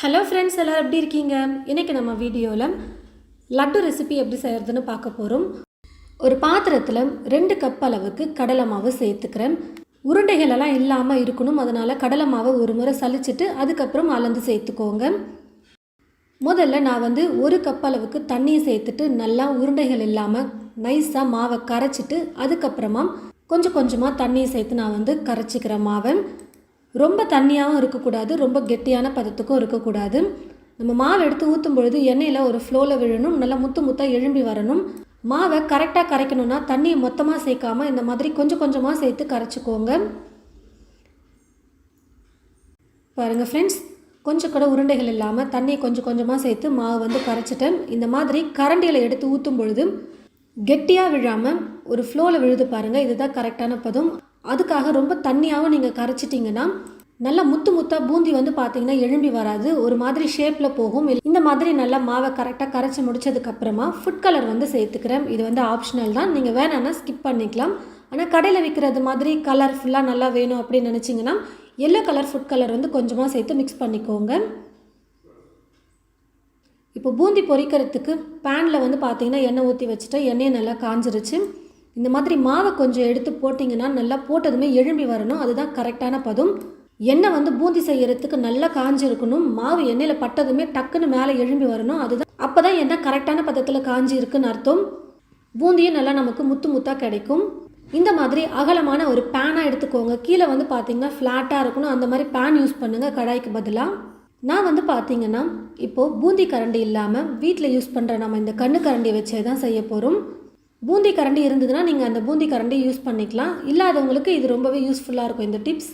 Hello friends, எல்லோரும் எப்படி இருக்கீங்க? இன்றைக்கி நம்ம வீடியோவில் லட்டு ரெசிபி எப்படி செய்கிறதுன்னு பார்க்க போகிறோம். ஒரு பாத்திரத்தில் 2 கப் அளவுக்கு கடலை மாவு சேர்த்துக்கிறேன். உருண்டைகளெல்லாம் இல்லாமல் இருக்கணும், அதனால் கடலை மாவை ஒரு முறை சலிச்சிட்டு அதுக்கப்புறம் அளந்து சேர்த்துக்கோங்க. முதல்ல நான் 1 கப் அளவுக்கு தண்ணியை சேர்த்துட்டு நல்லா உருண்டைகள் இல்லாமல் நைஸாக மாவை கரைச்சிட்டு அதுக்கப்புறமா கொஞ்சம் கொஞ்சமாக தண்ணியை சேர்த்து நான் கரைச்சிக்கிறேன் மாவை. ரொம்ப தண்ணியாகவும் இருக்கக்கூடாது, ரொம்ப கெட்டியான பதத்துக்கும் இருக்கக்கூடாது. நம்ம மாவை எடுத்து ஊற்றும் பொழுது எண்ணெயில் ஒரு ஃப்ளோவில் விழணும், நல்லா முத்து முத்தாக எழும்பி வரணும். மாவை கரெக்டாக கரைக்கணுன்னா தண்ணியை மொத்தமாக சேர்க்காமல் இந்த மாதிரி கொஞ்சம் கொஞ்சமாக சேர்த்து கரைச்சிக்கோங்க. பாருங்கள் ஃப்ரெண்ட்ஸ், கொஞ்சம் கூட உருண்டைகள் இல்லாமல் தண்ணியை கொஞ்சம் கொஞ்சமாக சேர்த்து மாவு கரைச்சிட்டேன். இந்த மாதிரி கரண்டியில் எடுத்து ஊற்றும் பொழுது கெட்டியாக விழாமல் ஒரு ஃப்ளோவில் விழுது பாருங்கள், இதுதான் கரெக்டான பதம். அதுக்காக ரொம்ப தண்ணியாகவும் நீங்கள் கரைச்சிட்டிங்கன்னா நல்லா முத்து முத்தாக பூந்தி பார்த்தீங்கன்னா எழும்பி வராது, ஒரு மாதிரி ஷேப்பில் போகும். இந்த மாதிரி நல்லா மாவை கரெக்டாக கரைச்சி முடித்ததுக்கப்புறமா ஃபுட் கலர் சேர்த்துக்கிறேன். இது ஆப்ஷனல் தான், நீங்கள் வேணான்னா ஸ்கிப் பண்ணிக்கலாம். ஆனால் கடையில் விற்கிறது மாதிரி கலர்ஃபுல்லாக நல்லா வேணும் அப்படின்னு நினச்சிங்கன்னா எல்லோ கலர் ஃபுட் கலர் கொஞ்சமாக சேர்த்து மிக்ஸ் பண்ணிக்கோங்க. இப்போ பூந்தி பொரிக்கிறதுக்கு பேனில் பார்த்தீங்கன்னா எண்ணெய் ஊற்றி வச்சுட்டேன். எண்ணெயை நல்லா காஞ்சிருச்சு. இந்த மாதிரி மாவை கொஞ்சம் எடுத்து போட்டிங்கன்னா நல்லா போட்டதுமே எழும்பி வரணும், அதுதான் கரெக்டான பதம். எண்ணெய் பூந்தி செய்கிறதுக்கு நல்லா காஞ்சி இருக்கணும். மாவு எண்ணெயில் பட்டதுமே டக்குன்னு மேலே எழும்பி வரணும், அதுதான் அப்போ தான் எண்ணெய் கரெக்டான பதத்தில் காஞ்சி இருக்குன்னு அர்த்தம். பூந்தியும் நல்லா நமக்கு முத்து முத்தாக கிடைக்கும். இந்த மாதிரி அகலமான ஒரு பேனாக எடுத்துக்கோங்க. கீழே பார்த்தீங்கன்னா ஃப்ளாட்டாக இருக்கணும், அந்த மாதிரி பேன் யூஸ் பண்ணுங்கள் கடாய்க்கு பதிலாக. நான் பார்த்தீங்கன்னா இப்போது பூந்தி கரண்டி இல்லாமல் வீட்டில் யூஸ் பண்ணுற நம்ம இந்த கண்ணு கரண்டி வச்சே தான் செய்ய போகிறோம். பூந்தி கரண்டி இருந்ததுன்னா நீங்கள் அந்த பூந்தி கரண்டி யூஸ் பண்ணிக்கலாம், இல்லாதவங்களுக்கு இது ரொம்பவே யூஸ்ஃபுல்லாக இருக்கும் இந்த டிப்ஸ்.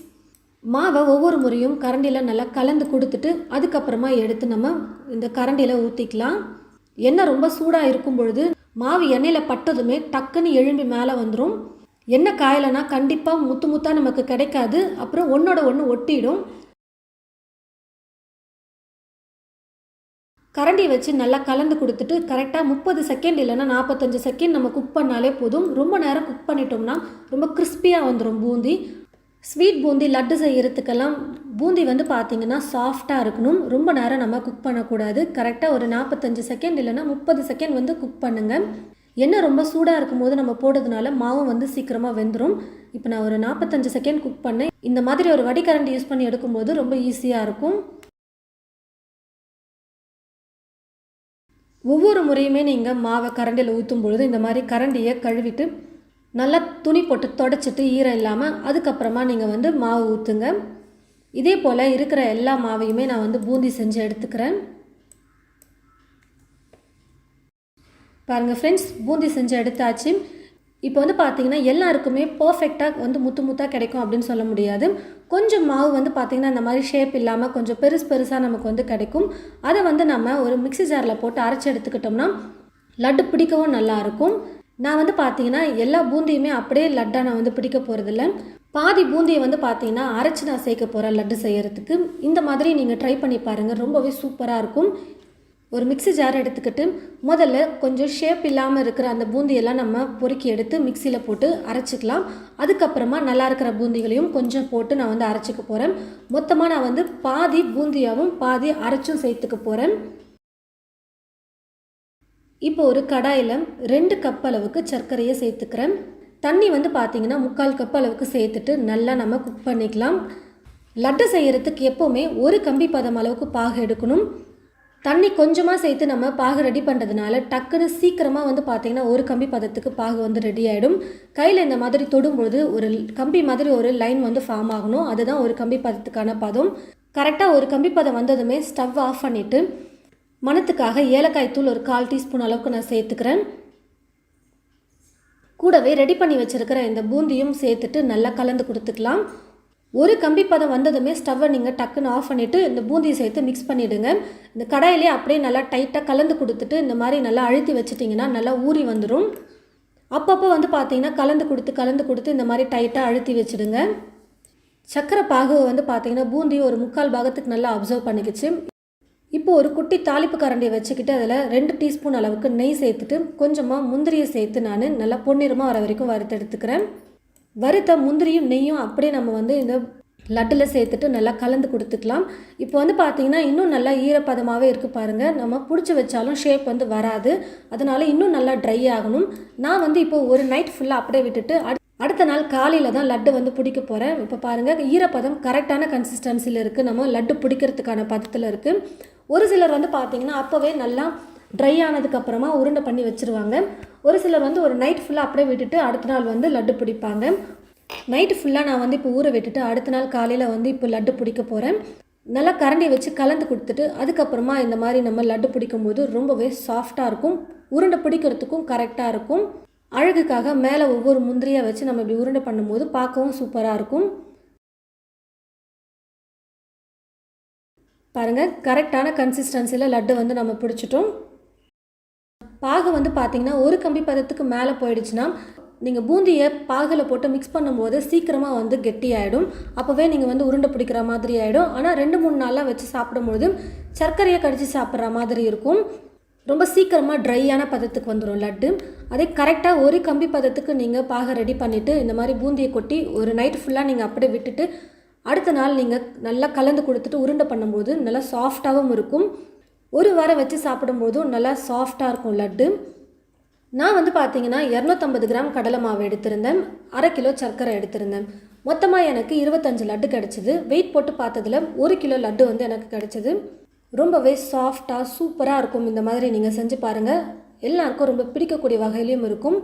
மாவை ஒவ்வொரு முறையும் கரண்டியில் நல்லா கலந்து கொடுத்துட்டு அதுக்கப்புறமா எடுத்து நம்ம இந்த கரண்டியில் ஊற்றிக்கலாம். எண்ணெய் ரொம்ப சூடாக இருக்கும் பொழுது மாவு எண்ணெயில் பட்டதுமே டக்குன்னு எழும்பி மேலே வந்துடும். எண்ணெய் காயலைன்னா கண்டிப்பாக முத்து முத்தாக நமக்கு கிடைக்காது, அப்புறம் ஒன்றோட ஒன்று ஒட்டிடும். கரண்டி வச்சு நல்லா கலந்து கொடுத்துட்டு கரெக்டாக 30 செகண்ட் இல்லைன்னா 45 செகண்ட் நம்ம குக் பண்ணாலே போதும். ரொம்ப நேரம் குக் பண்ணிட்டோம்னா ரொம்ப கிறிஸ்பியாக வந்துடும் பூந்தி. ஸ்வீட் பூந்தி லட்டு செய்கிறதுக்கெல்லாம் பூந்தி பார்த்திங்கன்னா சாஃப்டாக இருக்கணும், ரொம்ப நேரம் நம்ம குக் பண்ணக்கூடாது. கரெக்டாக ஒரு 45 செகண்ட் இல்லைன்னா 30 செகண்ட் குக் பண்ணுங்கள். எண்ணெய் ரொம்ப சூடாக இருக்கும் போது நம்ம போடுறதுனால மாவும் சீக்கிரமாக வெந்துடும். இப்போ நான் ஒரு 45 செகண்ட் குக் பண்ணேன். இந்த மாதிரி ஒரு வடிகரண்டி யூஸ் பண்ணி எடுக்கும்போது ரொம்ப ஈஸியாக இருக்கும். ஒவ்வொரு முறையுமே நீங்கள் மாவை கரண்டியில் ஊற்றும் பொழுது இந்த மாதிரி கரண்டியை கழுவிட்டு நல்லா துணி போட்டு தொடச்சிட்டு ஈரம் இல்லாமல் அதுக்கப்புறமா நீங்கள் மாவு ஊற்றுங்க. இதே போல் இருக்கிற எல்லா மாவையுமே நான் பூந்தி செஞ்சு எடுத்துக்கிறேன். பாருங்கள் ஃப்ரெண்ட்ஸ், பூந்தி செஞ்சு எடுத்தாச்சு. இப்போ பார்த்தீங்கன்னா எல்லாருக்குமே பர்ஃபெக்டாக முத்து முத்தாக கிடைக்கும் அப்படின்னு சொல்ல முடியாது. கொஞ்சம் மாவு பார்த்தீங்கன்னா இந்த மாதிரி ஷேப் இல்லாமல் கொஞ்சம் பெருசாக நமக்கு கிடைக்கும். அதை நம்ம ஒரு மிக்ஸி ஜாரில் போட்டு அரைச்சி எடுத்துக்கிட்டோம்னா லட்டு பிடிக்கவும் நல்லாயிருக்கும். நான் பார்த்தீங்கன்னா எல்லா பூந்தியுமே அப்படியே லட்டாக நான் பிடிக்க போகிறதில்ல. பாதி பூந்தியை பார்த்தீங்கன்னா அரைச்சி நான் சேர்க்க போகிறேன் லட்டு செய்கிறதுக்கு. இந்த மாதிரி நீங்கள் ட்ரை பண்ணி பாருங்கள், ரொம்பவே சூப்பராக இருக்கும். ஒரு மிக்ஸி ஜார் எடுத்துக்கிட்டு முதல்ல கொஞ்சம் ஷேப் இல்லாமல் இருக்கிற அந்த பூந்தியெல்லாம் நம்ம பொறுக்கி எடுத்து மிக்சியில் போட்டு அரைச்சிக்கலாம். அதுக்கப்புறமா நல்லா இருக்கிற பூந்திகளையும் கொஞ்சம் போட்டு நான் அரைச்சிக்க போகிறேன். மொத்தமாக நான் பாதி பூந்தியாகவும் பாதி அரைச்சும் சேர்த்துக்க போகிறேன். இப்போ ஒரு கடாயில் 2 கப் அளவுக்கு சர்க்கரையை சேர்த்துக்கிறேன். தண்ணி பார்த்தீங்கன்னா 3/4 கப் அளவுக்கு சேர்த்துட்டு நல்லா நம்ம குக் பண்ணிக்கலாம். லட்டு செய்கிறதுக்கு எப்போவுமே ஒரு கம்பி பதம் அளவுக்கு பாகு எடுக்கணும். தண்ணி கொஞ்சமாக சேர்த்து நம்ம பாகு ரெடி பண்ணுறதுனால டக்குன்னு சீக்கிரமாக பார்த்தீங்கன்னா ஒரு கம்பி பதத்துக்கு பாகு ரெடி ஆகிடும். கையில் இந்த மாதிரி தொடும்பொழுது ஒரு கம்பி மாதிரி ஒரு லைன் ஃபார்ம் ஆகணும், அதுதான் ஒரு கம்பி பதத்துக்கான பதம். கரெக்டாக ஒரு கம்பி பதம் வந்ததுமே ஸ்டவ் ஆஃப் பண்ணிவிட்டு மணத்துக்காக ஏலக்காய் தூள் ஒரு 1/4 டீஸ்பூன் அளவுக்கு நான் சேர்த்துக்கிறேன். கூடவே ரெடி பண்ணி வச்சுருக்கிற இந்த பூந்தியும் சேர்த்துட்டு நல்லா கலந்து கொடுத்துக்கலாம். ஒரு கம்பி பதம் வந்ததுமே ஸ்டவ்வை நீங்கள் டக்குன்னு ஆஃப் பண்ணிவிட்டு இந்த பூந்தியை சேர்த்து மிக்ஸ் பண்ணிவிடுங்க. இந்த கடாயிலே அப்படியே நல்லா டைட்டாக கலந்து கொடுத்துட்டு இந்த மாதிரி நல்லா அழுத்தி வச்சிட்டிங்கன்னா நல்லா ஊறி வந்துடும். அப்பப்போ பார்த்தீங்கன்னா கலந்து கொடுத்து இந்த மாதிரி டைட்டாக அழுத்தி வச்சுடுங்க. சக்கரை பாகு பார்த்தீங்கன்னா பூந்தி ஒரு 3/4 பாகத்துக்கு நல்லா அப்சர்வ் பண்ணிக்கிச்சு. இப்போ ஒரு குட்டி தாளிப்பு கரண்டியை வச்சுக்கிட்டு அதில் 2 டீஸ்பூன் அளவுக்கு நெய் சேர்த்துட்டு கொஞ்சமாக முந்திரியை சேர்த்து நான் நல்லா பொன்னிறமாக வர வரைக்கும் வறுத்தெடுத்துக்கிறேன். வறுத்த முந்திரியும் நெய்யும் அப்படியே நம்ம இந்த லட்டில் சேர்த்துட்டு நல்லா கலந்து கொடுத்துக்கலாம். இப்போ வந்து பார்த்திங்கன்னா இன்னும் நல்லா ஈரப்பதமாகவே இருக்குது பாருங்கள். நம்ம பிடிச்சி வச்சாலும் ஷேப் வந்து வராது. அதனால் இன்னும் நல்லா ட்ரை ஆகணும். நான் வந்து இப்போ ஒரு நைட் ஃபுல்லாக அப்படியே விட்டுட்டு அடுத்த நாள் காலையில் தான் லட்டு வந்து பிடிக்க போகிறேன். இப்போ பாருங்கள் ஈரப்பதம் கரெக்டான கன்சிஸ்டன்சியில் இருக்குது. நம்ம லட்டு பிடிக்கிறதுக்கான பதத்தில் இருக்குது. ஒரு சிலர் வந்து பார்த்திங்கன்னா அப்போவே நல்லா ட்ரை ஆனதுக்கப்புறமா உருண்டை பண்ணி வச்சுருவாங்க. ஒரு சிலர் வந்து ஒரு நைட் ஃபுல்லாக அப்படியே விட்டுட்டு அடுத்த நாள் வந்து லட்டு பிடிப்பாங்க. நைட்டு ஃபுல்லாக நான் வந்து இப்போ ஊற விட்டுட்டு அடுத்த நாள் காலையில் வந்து இப்போ லட்டு பிடிக்க போகிறேன். நல்லா கரண்டி வச்சு கலந்து கொடுத்துட்டு அதுக்கப்புறமா இந்த மாதிரி நம்ம லட்டு பிடிக்கும் போது ரொம்பவே சாஃப்டாக இருக்கும். உருண்டை பிடிக்கிறதுக்கும் கரெக்டாக இருக்கும். அழகுக்காக மேலே ஒவ்வொரு முந்திரியாக வச்சு நம்ம இப்படி உருண்டை பண்ணும்போது பார்க்கவும் சூப்பராக இருக்கும். பாருங்கள், கரெக்டான கன்சிஸ்டன்சியில் லட்டு வந்து நம்ம பிடிச்சிட்டோம். பாகு வந்து பார்த்திங்கன்னா ஒரு கம்பி பதத்துக்கு மேலே போயிடுச்சுன்னா நீங்கள் பூந்தியை பாகில் போட்டு மிக்ஸ் பண்ணும்போது சீக்கிரமாக வந்து கெட்டியாயிடும். அப்போவே நீங்கள் வந்து உருண்டை பிடிக்கிற மாதிரி ஆகிடும். ஆனால் 2-3 நாளாக வச்சு சாப்பிடும்பொழுது சர்க்கரையை கடிச்சு சாப்பிட்ற மாதிரி இருக்கும். ரொம்ப சீக்கிரமாக ட்ரையான பதத்துக்கு வந்துடும் லட்டு. அதே கரெக்டாக ஒரு கம்பி பதத்துக்கு நீங்கள் பாகை ரெடி பண்ணிவிட்டு இந்த மாதிரி பூந்தியை கொட்டி ஒரு நைட் ஃபுல்லாக நீங்கள் அப்படியே விட்டுட்டு அடுத்த நாள் நீங்கள் நல்லா கலந்து கொடுத்துட்டு உருண்டை பண்ணும்போது நல்லா சாஃப்டாகவும் இருக்கும். ஒரு வாரம் வச்சு சாப்பிடும்போதும் நல்லா சாஃப்டாக இருக்கும் லட்டு. நான் வந்து பார்த்திங்கன்னா 250 கிராம் கடலை மாவு எடுத்திருந்தேன், 1/2 கிலோ சர்க்கரை எடுத்திருந்தேன். மொத்தமாக எனக்கு 25 லட்டு கிடச்சிது. வெயிட் போட்டு பார்த்ததில் 1 கிலோ லட்டு வந்து எனக்கு கிடச்சிது. ரொம்பவே சாஃப்டாக சூப்பராக இருக்கும். இந்த மாதிரி நீங்கள் செஞ்சு பாருங்கள். எல்லாருக்கும் ரொம்ப பிடிக்கக்கூடிய வகையிலையும் இருக்கும்.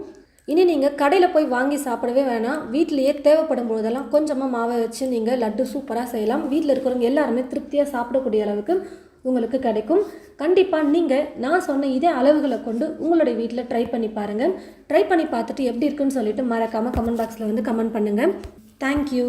இனி நீங்கள் கடையில் போய் வாங்கி சாப்பிடவே வேணாம். வீட்டிலையே தேவைப்படும் போதெல்லாம் கொஞ்சமாக மாவை வச்சு நீங்கள் லட்டு சூப்பராக செய்யலாம். வீட்டில் இருக்கிறவங்க எல்லாருமே திருப்தியாக சாப்பிடக்கூடிய அளவுக்கு உங்களுக்கு கிடைக்கும். கண்டிப்பாக நீங்கள் நான் சொன்ன இதே அளவுகளை கொண்டு உங்களுடைய வீட்டில் ட்ரை பண்ணி பாருங்கள். ட்ரை பண்ணி பார்த்துட்டு எப்படி இருக்குன்னு சொல்லிட்டு மறக்காமல் கமெண்ட் பாக்ஸில் வந்து கமெண்ட் பண்ணுங்கள். தேங்க்யூ.